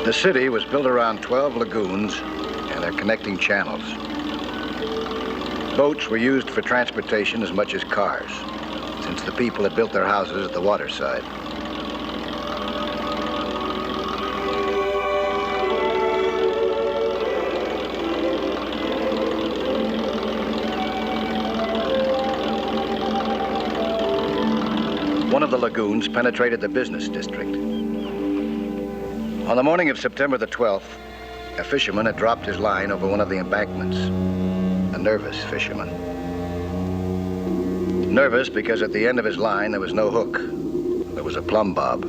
The city was built around 12 lagoons and their connecting channels. Boats were used for transportation as much as cars, since the people had built their houses at the waterside. One of the lagoons penetrated the business district. On the morning of September the 12th, a fisherman had dropped his line over one of the embankments. A nervous fisherman. Nervous because at the end of his line there was no hook. There was a plumb bob.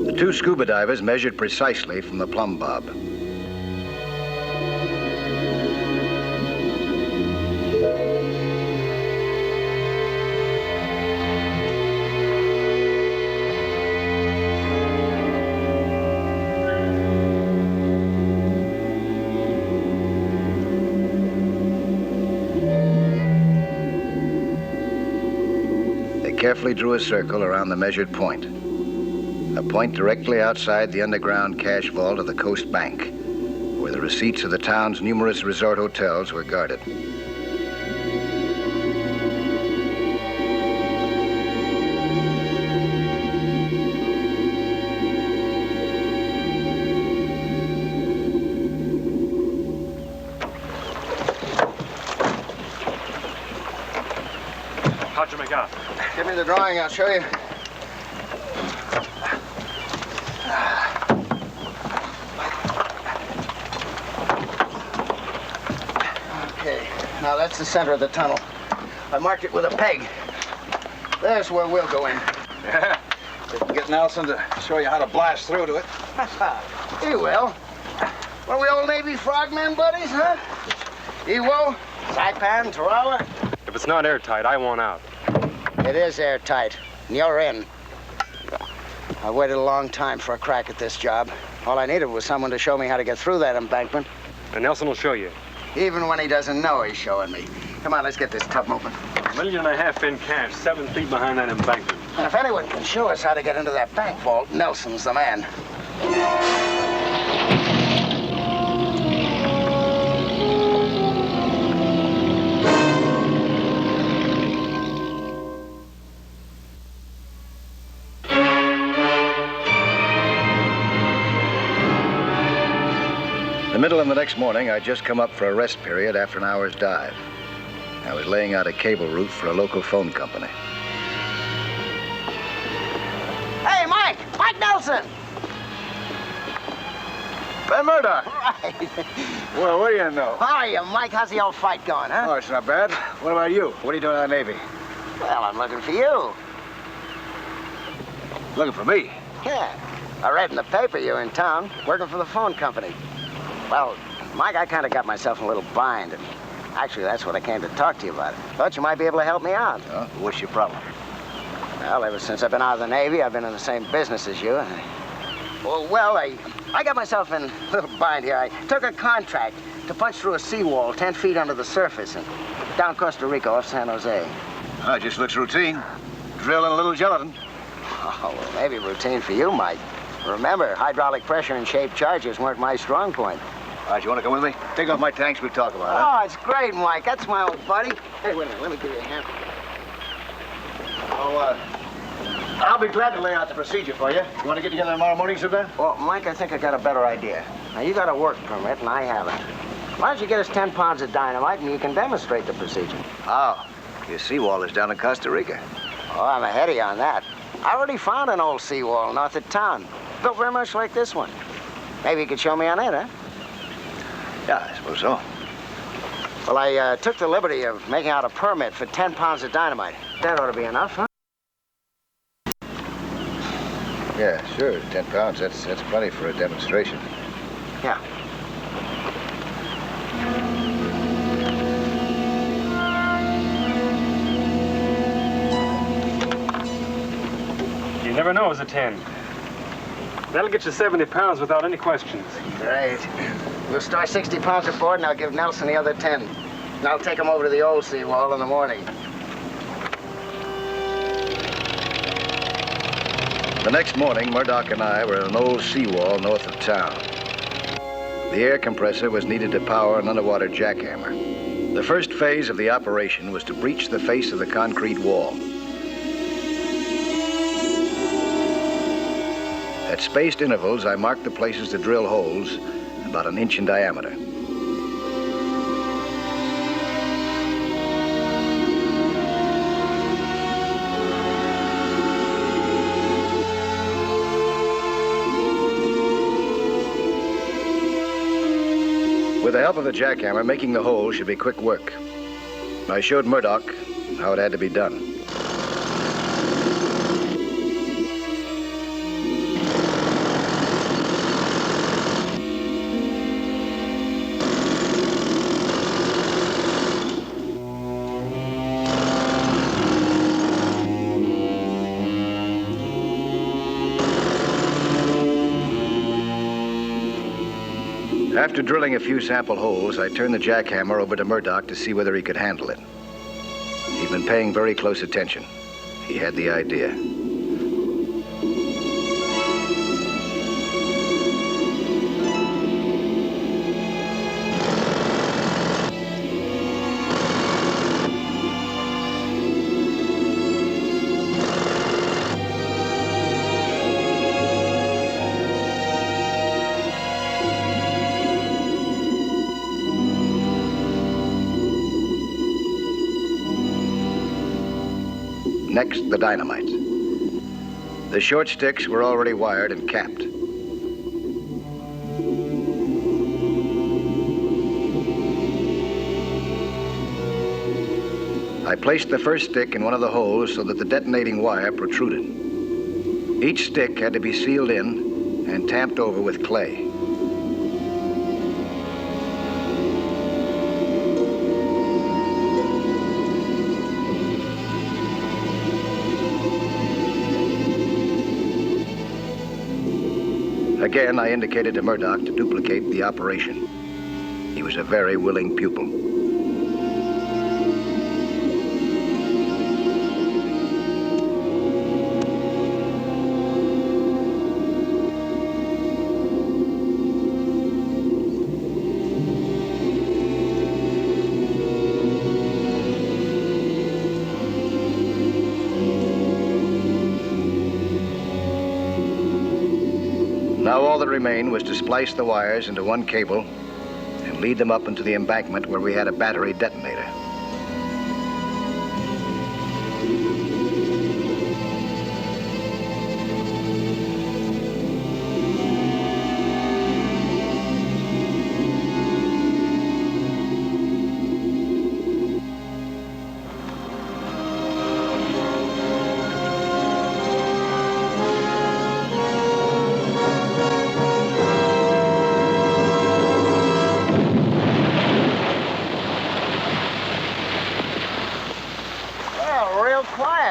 The two scuba divers measured precisely from the plumb bob. Carefully drew a circle around the measured point. A point directly outside the underground cash vault of the Coast Bank, where the receipts of the town's numerous resort hotels were guarded. How'd you make out? Give me the drawing, I'll show you. Okay, now that's the center of the tunnel. I marked it with a peg. There's where we'll go in. Yeah? You can get Nelson to show you how to blast through to it. He will. Were we old Navy frogmen buddies, huh? Ewo, Saipan, Tarawa. If it's not airtight, I want out. It is airtight, and you're in. I waited a long time for a crack at this job. All I needed was someone to show me how to get through that embankment. And Nelson will show you. Even when he doesn't know he's showing me. Come on, let's get this tub moving. $1.5 million in cash, 7 feet behind that embankment. And if anyone can show us how to get into that bank vault, Nelson's the man. The middle of the next morning, I'd just come up for a rest period after an hour's dive. I was laying out a cable route for a local phone company. Hey, Mike! Mike Nelson! Ben Murdoch. Right. Well, what do you know? How are you, Mike? How's the old fight going, huh? Oh, it's not bad. What about you? What are you doing in the Navy? Well, I'm looking for you. Looking for me? Yeah. I read in the paper you're in town, working for the phone company. Well, Mike, I kind of got myself in a little bind, and actually, that's what I came to talk to you about. Thought you might be able to help me out. Oh, what's your problem? Well, ever since I've been out of the Navy, I've been in the same business as you. And I got myself in a little bind here. I took a contract to punch through a seawall 10 feet under the surface and down Costa Rica off San Jose. Oh, it just looks routine. Drill and a little gelatin. Oh, well, maybe routine for you, Mike. Remember, hydraulic pressure and shaped charges weren't my strong point. All right, you want to come with me? Take off my tanks, we'll talk about it. Oh, it's great, Mike. That's my old buddy. Hey, wait a minute. Let me give you a hand. Oh, I'll be glad to lay out the procedure for you. You want to get together tomorrow morning sometime? Well, Mike, I think I got a better idea. Now, you got a work permit, and I haven't. Why don't you get us 10 pounds of dynamite, and you can demonstrate the procedure? Oh, your seawall is down in Costa Rica. Oh, I'm ahead of you on that. I already found an old seawall north of town. Built very much like this one. Maybe you could show me on it, huh? Yeah, I suppose so. Well, I took the liberty of making out a permit for 10 pounds of dynamite. That ought to be enough, huh? Yeah, sure. 10 pounds. That's plenty for a demonstration. Yeah. You never know it's a 10. That'll get you 70 pounds without any questions. Great. We'll store 60 pounds aboard, and I'll give Nelson the other 10. And I'll take him over to the old seawall in the morning. The next morning, Murdoch and I were at an old seawall north of town. The air compressor was needed to power an underwater jackhammer. The first phase of the operation was to breach the face of the concrete wall. At spaced intervals, I marked the places to drill holes about an inch in diameter. With the help of the jackhammer, making the hole should be quick work. I showed Murdoch how it had to be done. After drilling a few sample holes, I turned the jackhammer over to Murdoch to see whether he could handle it. He'd been paying very close attention. He had the idea. Next, the dynamite. The short sticks were already wired and capped. I placed the first stick in one of the holes so that the detonating wire protruded. Each stick had to be sealed in and tamped over with clay. Again, I indicated to Murdoch to duplicate the operation. He was a very willing pupil. Now all that remained was to splice the wires into one cable and lead them up into the embankment where we had a battery detonator.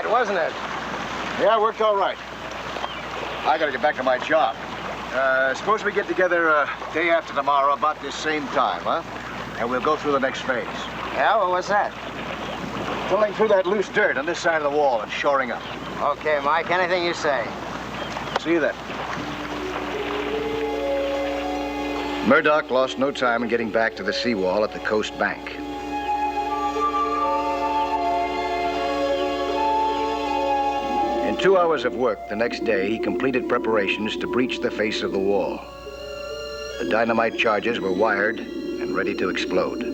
Wasn't it? Yeah, it worked all right. I gotta get back to my job. Suppose we get together day after tomorrow about this same time, huh? And we'll go through the next phase. Yeah, well, what's that? Pulling through that loose dirt on this side of the wall and shoring up. Okay, Mike, anything you say. See you then. Murdoch lost no time in getting back to the seawall at the coast bank. In 2 hours of work the next day, he completed preparations to breach the face of the wall. The dynamite charges were wired and ready to explode.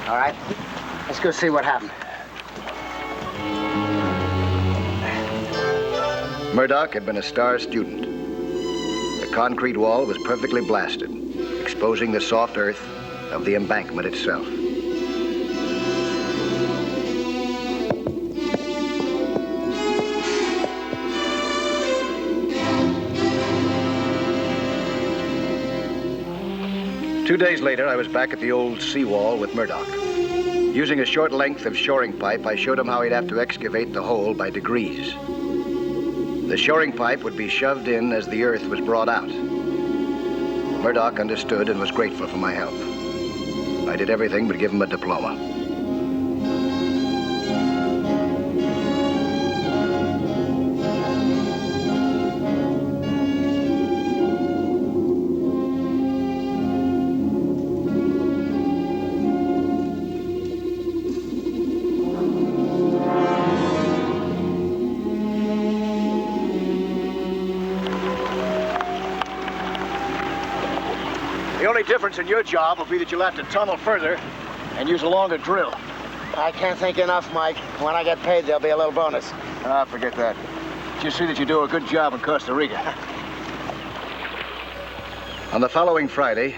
All right. Let's go see what happened. Murdoch had been a star student. The concrete wall was perfectly blasted, exposing the soft earth of the embankment itself. Two days later, I was back at the old seawall with Murdoch. Using a short length of shoring pipe, I showed him how he'd have to excavate the hole by degrees. The shoring pipe would be shoved in as the earth was brought out. Murdoch understood and was grateful for my help. I did everything but give him a diploma. The only difference in your job will be that you'll have to tunnel further and use a longer drill. I can't think enough, Mike. When I get paid, there'll be a little bonus. Ah, forget that. Just see that you do a good job in Costa Rica. On the following Friday,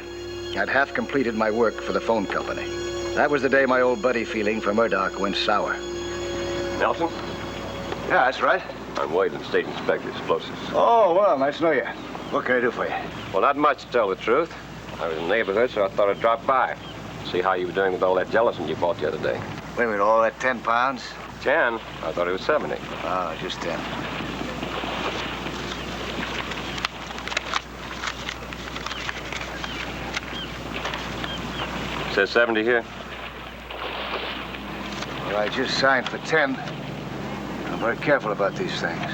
I'd half completed my work for the phone company. That was the day my old buddy feeling for Murdoch went sour. Nelson? Yeah, that's right. I'm Lloyd, the State Inspector, Explosives. Oh, well, nice to know you. What can I do for you? Well, not much, to tell the truth. I was in the neighborhood, so I thought I'd drop by. See how you were doing with all that gelatin you bought the other day. Wait a minute, all that 10 pounds? 10? I thought it was 70. Oh, just 10. Says 70 here. Well, I just signed for 10. I'm very careful about these things.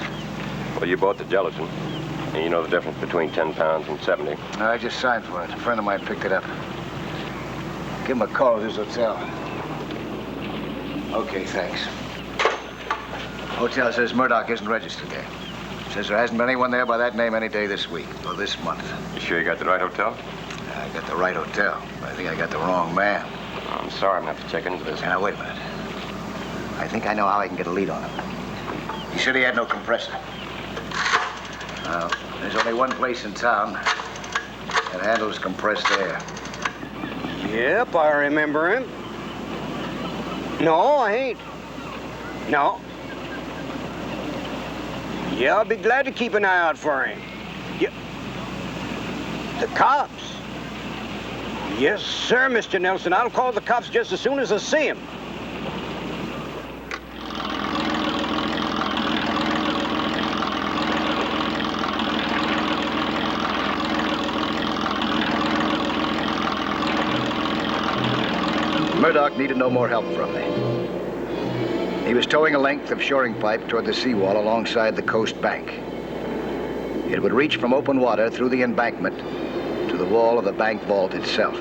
Well, you bought the gelatin, and you know the difference between 10 pounds and 70. No, I just signed for it. A friend of mine picked it up. Give him a call at his hotel. Okay, thanks. Hotel says Murdoch isn't registered there. Says there hasn't been anyone there by that name any day this week, or this month. You sure you got the right hotel? I got the right hotel, but I think I got the wrong man. Oh, I'm sorry, I'm gonna have to check into this. Now, wait a minute. I think I know how I can get a lead on him. He said he had no compressor. Well, there's only one place in town that handles compressed air. Yep, I remember him. No, I ain't. No. Yeah, I'll be glad to keep an eye out for him. Yeah. The cops? Yes, sir, Mr. Nelson. I'll call the cops just as soon as I see him. Murdoch needed no more help from me. He was towing a length of shoring pipe toward the seawall alongside the coast bank. It would reach from open water through the embankment to the wall of the bank vault itself.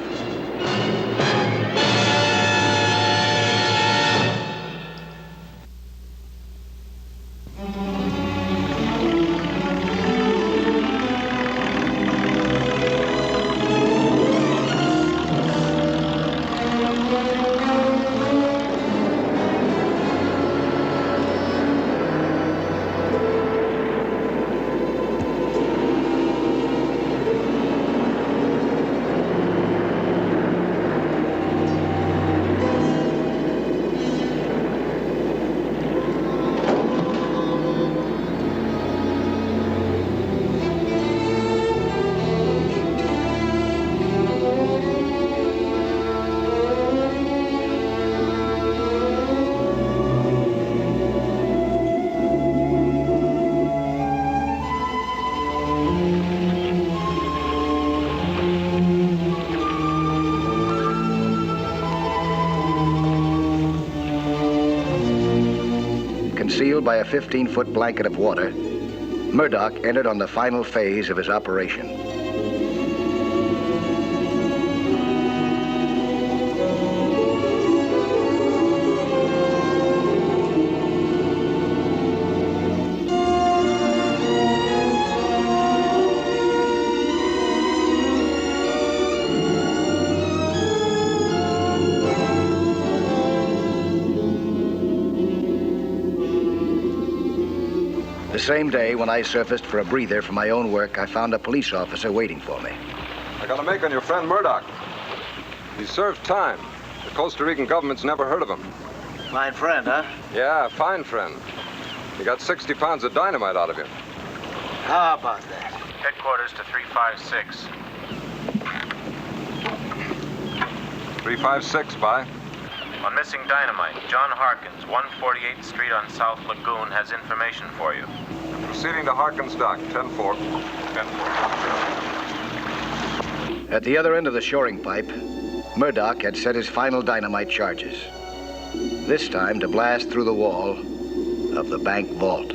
Concealed by a 15-foot blanket of water, Murdoch entered on the final phase of his operation. same day, when I surfaced for a breather from my own work, I found a police officer waiting for me. I got a make on your friend Murdoch. He served time. The Costa Rican government's never heard of him. Fine friend, huh? Yeah, fine friend. He got 60 pounds of dynamite out of you. How about that? Headquarters to 356. 356, bye. On missing dynamite, John Harkins, 148th Street on South Lagoon, has information for you. Proceeding to Harkins Dock, 10-4. 10-4. At the other end of the shoring pipe, Murdoch had set his final dynamite charges. This time to blast through the wall of the bank vault.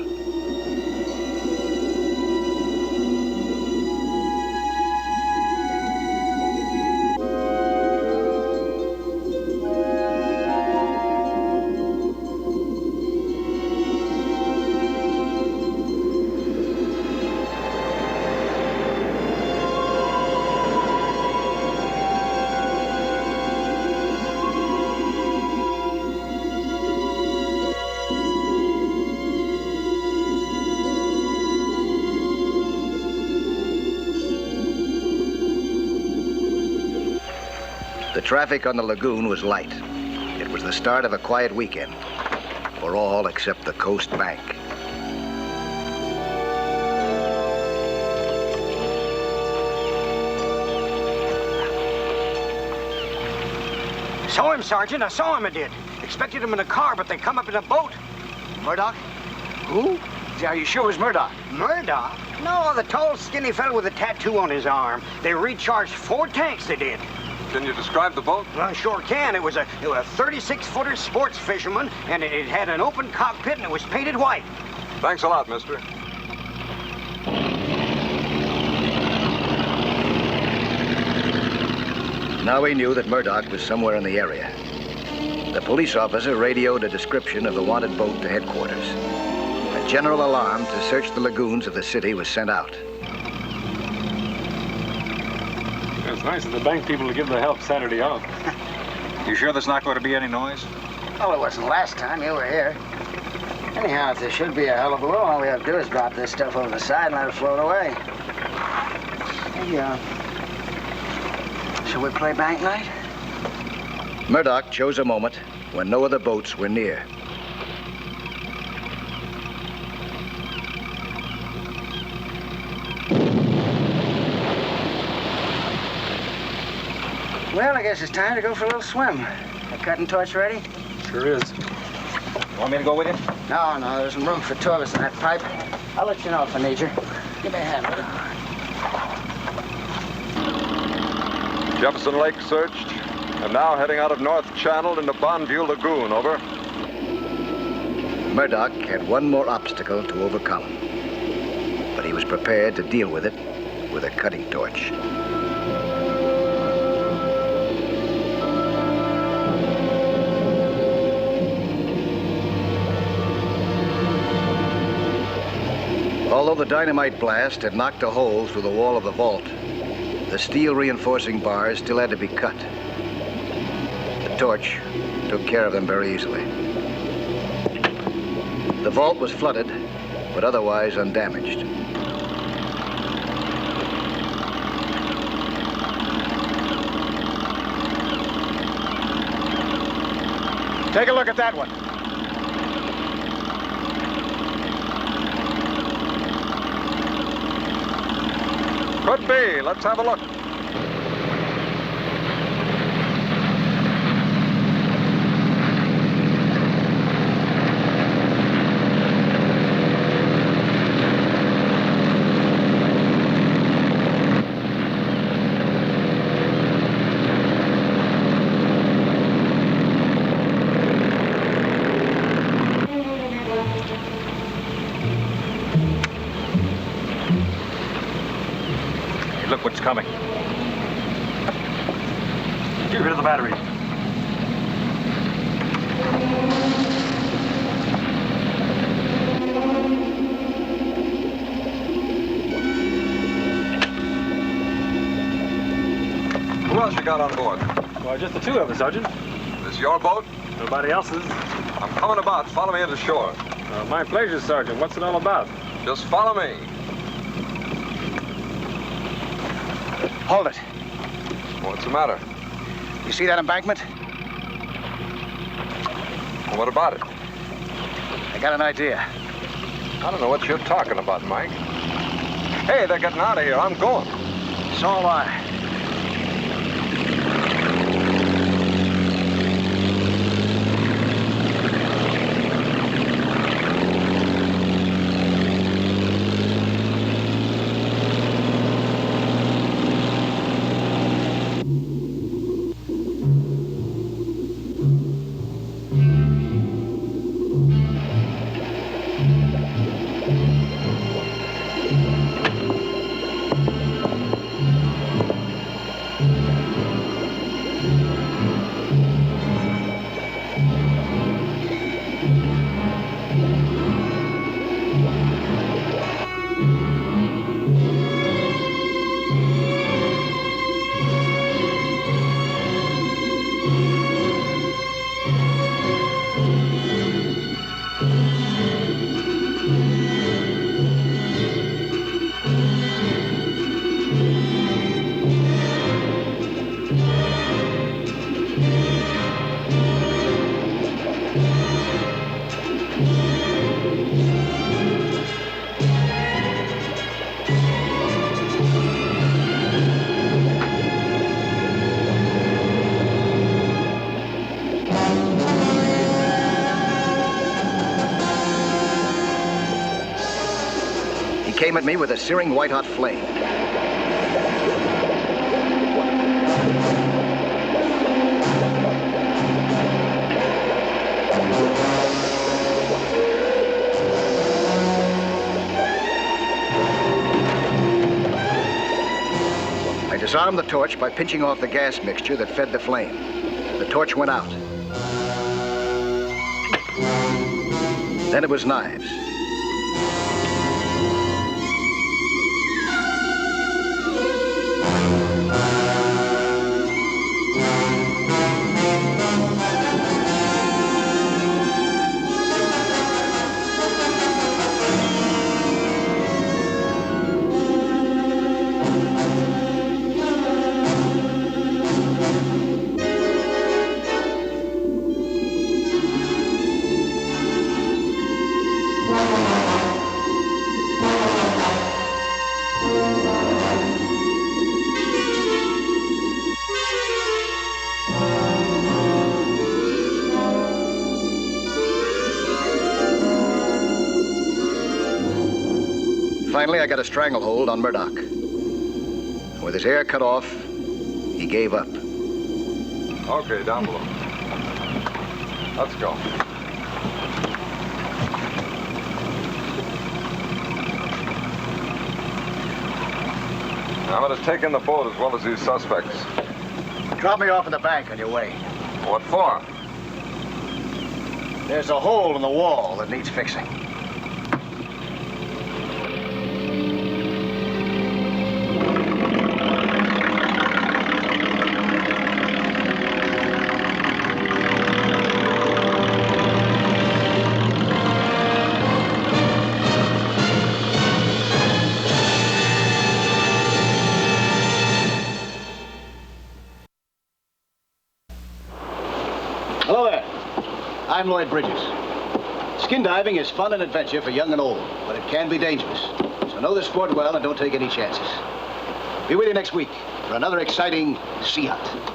The traffic on the lagoon was light. It was the start of a quiet weekend for all except the Coast Bank. Saw him, Sergeant. I saw him, I did. Expected him in a car, but they come up in a boat. Murdoch? Who? Are you sure it was Murdoch? Murdoch? No, the tall, skinny fellow with a tattoo on his arm. They recharged 4 tanks, they did. Can you describe the boat? Well, I sure can. It was a 36-footer sports fisherman, and it had an open cockpit, and it was painted white. Thanks a lot, mister. Now we knew that Murdoch was somewhere in the area. The police officer radioed a description of the wanted boat to headquarters. A general alarm to search the lagoons of the city was sent out. It's nice of the bank people to give the help Saturday off. You sure there's not going to be any noise? Oh, it wasn't last time you were here. Anyhow, if there should be a hullabaloo, all we have to do is drop this stuff over the side and let it float away. Hey, shall we play bank night? Murdoch chose a moment when no other boats were near. Well, I guess it's time to go for a little swim. The cutting torch ready? Sure is. Want me to go with you? No, there's some room for 2 of us in that pipe. I'll let you know if I need you. Give me a hand with it. Jefferson Lake searched, and now heading out of North Channel into Bonneview Lagoon, over. Murdoch had one more obstacle to overcome, but he was prepared to deal with it with a cutting torch. Although the dynamite blast had knocked a hole through the wall of the vault, the steel reinforcing bars still had to be cut. The torch took care of them very easily. The vault was flooded, but otherwise undamaged. Take a look at that one. Could be. Let's have a look. Look what's coming. Get rid of the battery. Who else you got on board? Well, just the 2 of us, Sergeant. This your boat? Nobody else's. I'm coming about. Follow me into shore. My pleasure, Sergeant. What's it all about? Just follow me. Hold it. What's the matter? You see that embankment? What about it? I got an idea. I don't know what you're talking about, Mike. Hey, they're getting out of here. I'm going. So am I. He came at me with a searing white-hot flame. I disarmed the torch by pinching off the gas mixture that fed the flame. The torch went out. Then it was knives. Finally, I got a stranglehold on Murdoch. With his hair cut off, he gave up. Okay, down below. Let's go. I'm going to take in the boat as well as these suspects. Drop me off in the bank on your way. What for? There's a hole in the wall that needs fixing. Hello there. I'm Lloyd Bridges. Skin diving is fun and adventure for young and old, but it can be dangerous. So know the sport well and don't take any chances. Be with you next week for another exciting sea hunt.